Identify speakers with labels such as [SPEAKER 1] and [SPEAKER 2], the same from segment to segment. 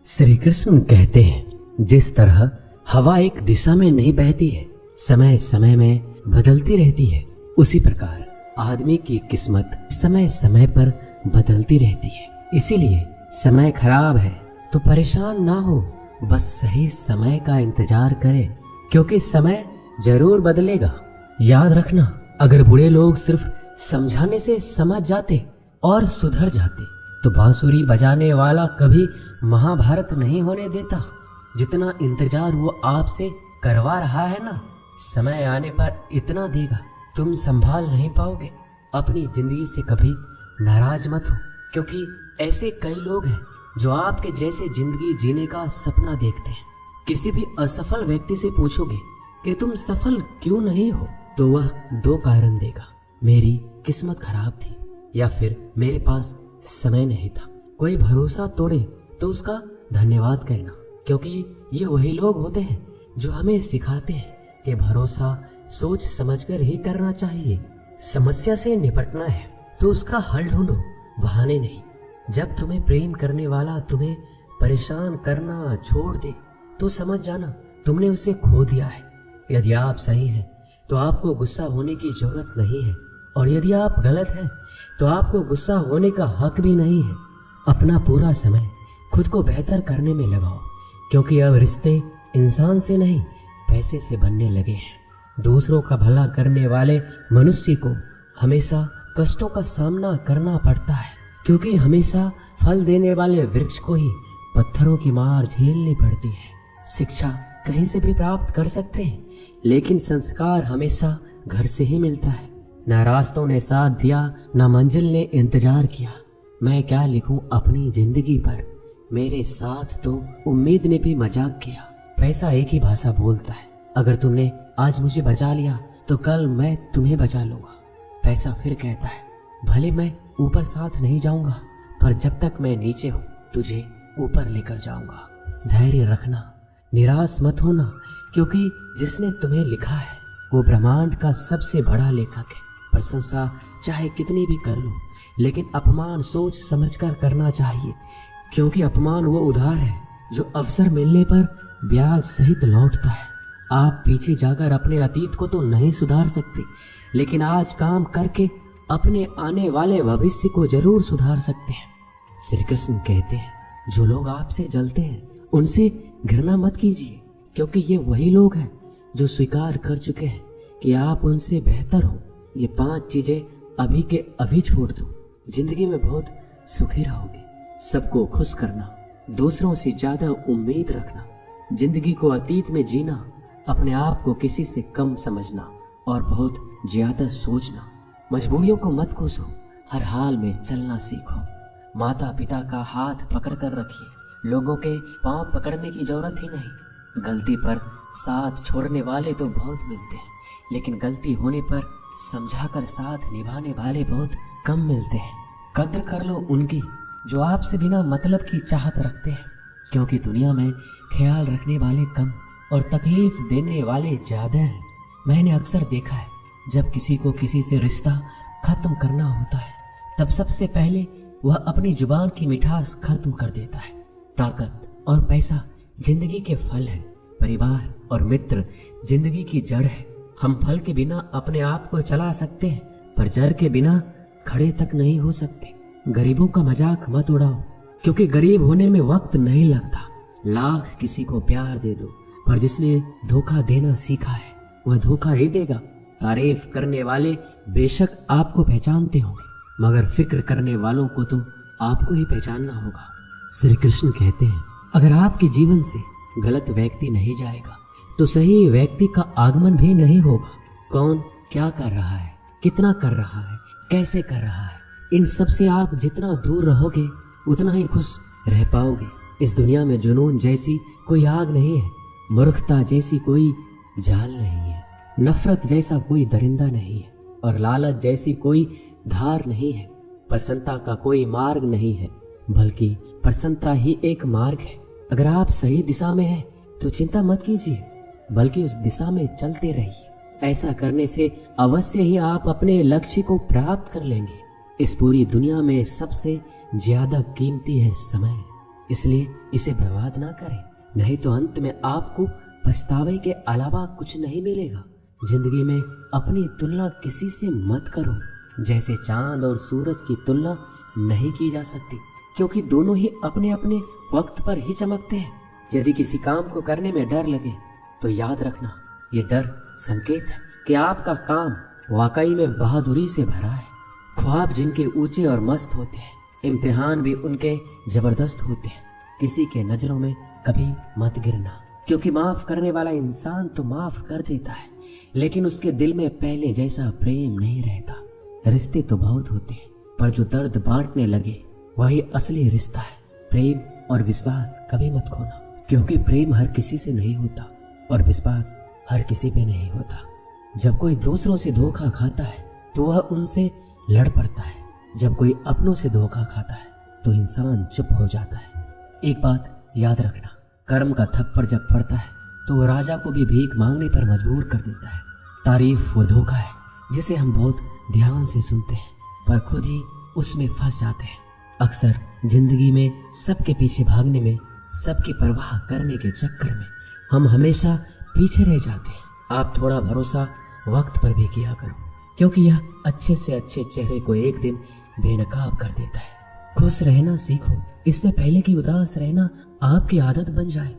[SPEAKER 1] श्री कृष्ण कहते हैं, जिस तरह हवा एक दिशा में नहीं बहती है, समय समय में बदलती रहती है, उसी प्रकार आदमी की किस्मत समय समय पर बदलती रहती है। इसीलिए समय खराब है तो परेशान ना हो, बस सही समय का इंतजार करें, क्योंकि समय जरूर बदलेगा। याद रखना, अगर बुरे लोग सिर्फ समझाने से समझ जाते और सुधर जाते तो बांसुरी बजाने वाला कभी महाभारत नहीं होने देता। जितना इंतजार वो आपसे करवा रहा है ना, समय आने पर इतना देगा तुम संभाल नहीं पाओगे। अपनी जिंदगी से कभी नाराज मत हो, क्योंकि ऐसे कई लोग हैं जो आपके जैसे जिंदगी जीने का सपना देखते हैं। किसी भी असफल व्यक्ति से पूछोगे कि तुम सफल क्यों नहीं हो, तो वह दो कारण देगा, मेरी किस्मत खराब थी या फिर मेरे पास समय नहीं था। कोई भरोसा तोड़े तो उसका धन्यवाद कहना, क्योंकि ये वही लोग होते हैं जो हमें सिखाते हैं कि भरोसा सोच समझकर ही करना चाहिए। समस्या से निपटना है तो उसका हल ढूंढो, बहाने नहीं। जब तुम्हें प्रेम करने वाला तुम्हें परेशान करना छोड़ दे तो समझ जाना तुमने उसे खो दिया है। यदि आप सही हैं तो आपको गुस्सा होने की जरूरत नहीं है, और यदि आप गलत हैं तो आपको गुस्सा होने का हक भी नहीं है। अपना पूरा समय खुद को बेहतर करने में लगाओ, क्योंकि अब रिश्ते इंसान से नहीं पैसे से बनने लगे हैं। दूसरों का भला करने वाले मनुष्य को हमेशा कष्टों का सामना करना पड़ता है, क्योंकि हमेशा फल देने वाले वृक्ष को ही पत्थरों की मार झेलनी पड़ती है। शिक्षा कहीं से भी प्राप्त कर सकते हैं, लेकिन संस्कार हमेशा घर से ही मिलता है। न रास्तों ने साथ दिया, न मंजिल ने इंतजार किया। मैं क्या लिखूं अपनी जिंदगी पर, मेरे साथ तो उम्मीद ने भी मजाक किया। पैसा एक ही भाषा बोलता है, अगर तुमने आज मुझे बचा लिया तो कल मैं तुम्हें बचा लूंगा। पैसा फिर कहता है, भले मैं ऊपर साथ नहीं जाऊंगा, पर जब तक मैं नीचे हूं तुझे ऊपर लेकर जाऊंगा। धैर्य रखना, निराश मत होना, क्योंकि जिसने तुम्हें लिखा है वो ब्रह्मांड का सबसे बड़ा लेखक है। प्रशंसा चाहे कितनी भी कर लो, लेकिन अपमान सोच समझकर करना चाहिए, क्योंकि अपमान वो उधार है जो अवसर मिलने पर ब्याज सहित लौटता है। आप पीछे जाकर अपने अतीत को तो नहीं सुधार सकते, लेकिन आज काम करके अपने आने वाले भविष्य को जरूर सुधार सकते हैं। श्री कृष्ण कहते हैं, जो लोग आपसे जलते हैं उनसे घृणा मत कीजिए, क्योंकि ये वही लोग हैं जो स्वीकार कर चुके हैं कि आप उनसे बेहतर हो। ये 5 चीजें अभी के अभी छोड़ दो, जिंदगी में बहुत सुखी रहोगे। सबको खुश करना, दूसरों से ज्यादा उम्मीद रखना, जिंदगी को अतीत में जीना, अपने आप को किसी से कम समझना और बहुत ज्यादा सोचना। मजबूरियों को मत कोसो, हर हाल में चलना सीखो। माता पिता का हाथ पकड़ कर रखिए, लोगों के पांव पकड़ने की जरूरत ही नहीं। गलती पर साथ छोड़ने वाले तो बहुत मिलते हैं, लेकिन गलती होने पर समझाकर साथ निभाने वाले बहुत कम मिलते हैं। कद्र कर लो उनकी जो आपसे बिना मतलब की चाहत रखते हैं, क्योंकि दुनिया में ख्याल रखने वाले कम और तकलीफ देने वाले ज्यादा हैं। मैंने अक्सर देखा है, जब किसी को किसी से रिश्ता खत्म करना होता है तब सबसे पहले वह अपनी जुबान की मिठास खत्म कर देता है। ताकत और पैसा जिंदगी के फल हैं, परिवार और मित्र जिंदगी की जड़ है। हम फल के बिना अपने आप को चला सकते हैं, पर जड़ के बिना खड़े तक नहीं हो सकते। गरीबों का मजाक मत उड़ाओ, क्योंकि गरीब होने में वक्त नहीं लगता। लाख किसी को प्यार दे दो, पर जिसने धोखा देना सीखा है वह धोखा ही देगा। तारीफ करने वाले बेशक आपको पहचानते होंगे, मगर फिक्र करने वालों को तो आपको ही पहचानना होगा। श्री कृष्ण कहते हैं, अगर आपके जीवन से गलत व्यक्ति नहीं जाएगा तो सही व्यक्ति का आगमन भी नहीं होगा। कौन क्या कर रहा है, कितना कर रहा है, कैसे कर रहा है, इन सब से आप जितना दूर रहोगे उतना ही खुश रह पाओगे। इस दुनिया में जुनून जैसी कोई आग नहीं है, मूर्खता जैसी कोई जाल नहीं है, नफरत जैसा कोई दरिंदा नहीं है, और लालच जैसी कोई धार नहीं है। प्रसन्नता का कोई मार्ग नहीं है, बल्कि प्रसन्नता ही एक मार्ग है। अगर आप सही दिशा में हैं तो चिंता मत कीजिए, बल्कि उस दिशा में चलते रहिए। ऐसा करने से अवश्य ही आप अपने लक्ष्य को प्राप्त कर लेंगे। इस पूरी दुनिया में सबसे ज्यादा कीमती है समय, इसलिए इसे बर्बाद ना करें, नहीं तो अंत में आपको पछतावे के अलावा कुछ नहीं मिलेगा। जिंदगी में अपनी तुलना किसी से मत करो। जैसे चांद और सूरज की तुलना नहीं की जा सकती, क्योंकि दोनों ही अपने अपने वक्त पर ही चमकते हैं। यदि किसी काम को करने में डर लगे तो याद रखना, ये डर संकेत है कि आपका काम वाकई में बहादुरी से भरा है। ख्वाब जिनके ऊंचे और मस्त होते हैं, इम्तिहान भी उनके जबरदस्त होते हैं। किसी के नजरों में कभी मत गिरना, क्योंकि माफ करने वाला इंसान तो माफ कर देता है, लेकिन उसके दिल में पहले जैसा प्रेम नहीं रहता। रिश्ते तो बहुत होते हैं, पर जो दर्द बांटने लगे वही असली रिश्ता है। प्रेम और विश्वास कभी मत खोना, क्योंकि प्रेम हर किसी से नहीं होता और विश्वास हर किसी पे नहीं होता। जब कोई दूसरों से धोखा खाता है तो वह उनसे लड़ पड़ता है। जब कोई अपनों से धोखा खाता है तो इंसान चुप हो जाता है। एक बात याद रखना, कर्म का थप्पड़ जब पड़ता है तो वो राजा को भी भीख मांगने पर मजबूर कर देता है। तारीफ वो धोखा है जिसे हम बहुत ध्यान से सुनते हैं, पर खुद ही उसमें फंस जाते हैं। अक्सर जिंदगी में सबके पीछे भागने में, सबकी परवाह करने के चक्कर में हम हमेशा पीछे रह जाते हैं। आप थोड़ा भरोसा वक्त पर भी किया करो, क्योंकि यह अच्छे से अच्छे चेहरे को एक दिन बेनकाब कर देता है। खुश रहना सीखो, इससे पहले कि उदास रहना आपकी आदत बन जाए।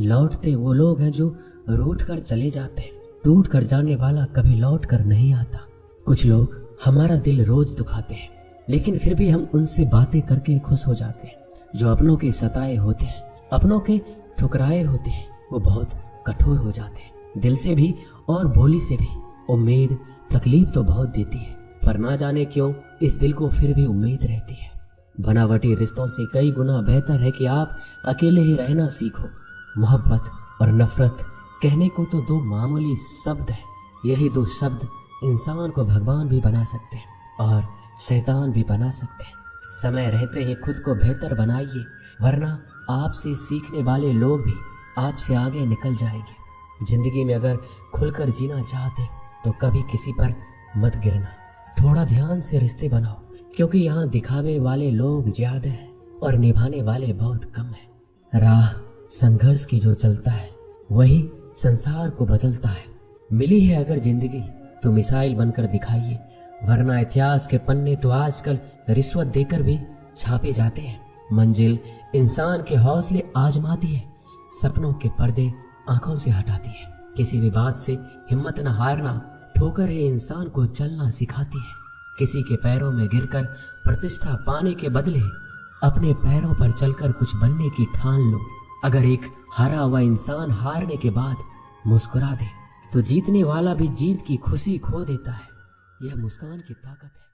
[SPEAKER 1] लौटते वो लोग हैं जो रूठ कर चले जाते हैं, टूट कर जाने वाला कभी लौट कर नहीं आता। कुछ लोग हमारा दिल रोज दुखाते हैं, लेकिन फिर भी हम उनसे बातें करके खुश हो जाते हैं। जो अपनों के सताए होते हैं, अपनों के ठुकराए होते हैं, वो बहुत कठोर हो जाते हैं, दिल से भी और बोली से भी। उम्मीद तकलीफ तो बहुत देती है, पर ना जाने क्यों इस दिल को फिर भी उम्मीद रहती है। बनावटी रिश्तों से कई गुना बेहतर है कि आप अकेले ही रहना सीखो। मोहब्बत और नफरत कहने को तो दो मामूली शब्द है। यही दो शब्द इंसान को भगवान भी बना सकते हैं और शैतान भी बना सकते हैं। समय रहते ही खुद को बेहतर बनाइए, वरना आपसे सीखने वाले लोग भी आपसे आगे निकल जाएंगे। जिंदगी में अगर खुलकर जीना चाहते तो कभी किसी पर मत गिरना। थोड़ा ध्यान से रिश्ते बनाओ, क्योंकि यहाँ दिखावे वाले लोग ज्यादा हैं और निभाने वाले बहुत कम हैं। राह संघर्ष की जो चलता है वही संसार को बदलता है। मिली है अगर जिंदगी तो मिसाइल बनकर दिखाइए, वरना इतिहास के पन्ने तो आजकल रिश्वत देकर भी छापे जाते हैं। मंजिल इंसान के हौसले आजमाती है, सपनों के पर्दे आंखों से हटाती है। किसी भी बात से हिम्मत न हारना, ठोकर ही इंसान को चलना सिखाती है। किसी के पैरों में गिरकर प्रतिष्ठा पाने के बदले अपने पैरों पर चलकर कुछ बनने की ठान लो। अगर एक हारा हुआ इंसान हारने के बाद मुस्कुरा दे तो जीतने वाला भी जीत की खुशी खो देता है। यह मुस्कान की ताकत है।